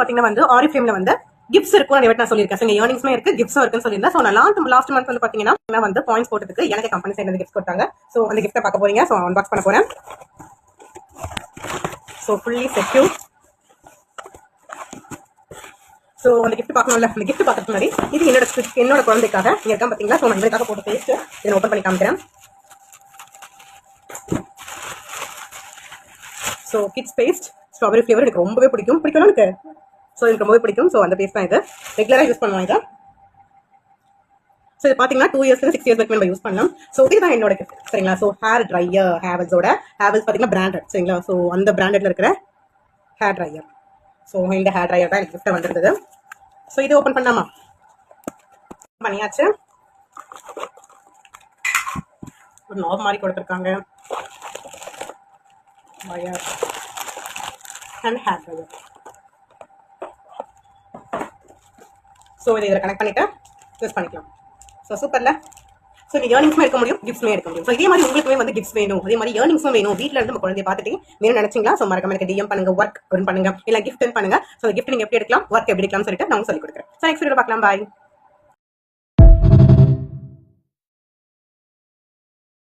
பாத்தீங்கன்னா வந்து ஆரிஃப்ளேம்ல வந்து கிஃப்ட்ஸ் இருக்கும் நான் சொல்லியிருக்கேன். ஸோ ஏர்னிங்ஸ்மே இருக்கு, கிஃப்ட்ஸும் இருக்குன்னு சொல்லியிருந்தேன். ஸோ நான் லாஸ்ட் மந்த் வந்து பாத்தீங்கன்னா வந்து பாயிண்ட்ஸ் போட்டதுக்கு எனக்கு கம்பெனி சைட்ல கிஃப்ட் கொடுத்தாங்க. ஸோ அந்த கிஃப்ட்டை பார்க்க போறீங்க. ஸோ அன்பாக்ஸ் பண்ண போறேன். So fully secure. ஸோ அந்த கிஃப்ட் பார்க்கணும்ல, அந்த கிஃப்ட் பார்க்கறதுக்கு முன்னாடி இது என்னோட குழந்தைக்காக இங்க இருக்கா பாத்தீங்களா. ஸோ நான் இவருக்காக போட்ட பேஸ்ட் இதை ஓப்பன் பண்ணி காமிக்கிறேன். So kids paste strawberry flavour எனக்கு ரொம்பவே பிடிக்கும் எனக்கு. ஸோ எனக்கு ரொம்பவே பிடிக்கும். ஸோ அந்த பேஸ்ட் தான் இது, ரெகுலராக யூஸ் பண்ணுவோம் இதை. ஸோ இது பார்த்தீங்கன்னா 2 இயர்ஸ் 6 இயர்ஸ் வரைக்கும் நம்ம யூஸ் பண்ணலாம். ஸோ இதுதான் என்னோட கிஃப்ட் சரிங்களா. ஸோ ஹேர் ட்ரையர் ஹேவல்ஸோட பார்த்தீங்கன்னா பிராண்டட் சரிங்களா. ஸோ அந்த பிராண்டட்ல இருக்கிற ஹேர் ட்ரையர். ஸோ இந்த ஹேர் ட்ரையர் தான் எனக்கு கிஃப்ட் வந்திருந்தது. ஸோ இது ஓப்பன் பண்ணாமா, பண்ணியாச்சு. ஒரு நாப் மாதிரி கொடுத்துருக்காங்க. Wire and hair dryer. So இதை இதில் கனெக்ட் பண்ணிட்டு யூஸ் பண்ணிக்கலாம். ஸோ சூப்பர்ல. ஸோ நீங்கள் ஏர்னிங்ஸுமே எடுக்க முடியும், கிஃப்ட்ஸுமே எடுக்க முடியும். ஸோ இதே மாதிரி உங்களுக்குமே வந்து கிஃப்ட்ஸ் வேணும், அதே மாதிரி ஏர்னிங்ஸும் வேணும், வீட்டில் இருந்து நம்ம குழந்தைய பார்த்துட்டு வேணும் நினைச்சிங்களா. ஸோ மறக்காம எனக்கு டிஎம் பண்ணுங்க, ஒர்க் பண்ணுங்க, இல்லை கிஃப்ட் பண்ணுங்க. ஸோ கிஃப்ட் நீங்கள் எப்படி எடுக்கலாம், ஒர்க் எப்படி எடுக்கலாம்னு சொல்லிட்டு நான் சொல்லி கொடுக்குறேன். ஸோ நெக்ஸ்ட் வீடியோ பார்க்கலாம். பாய்.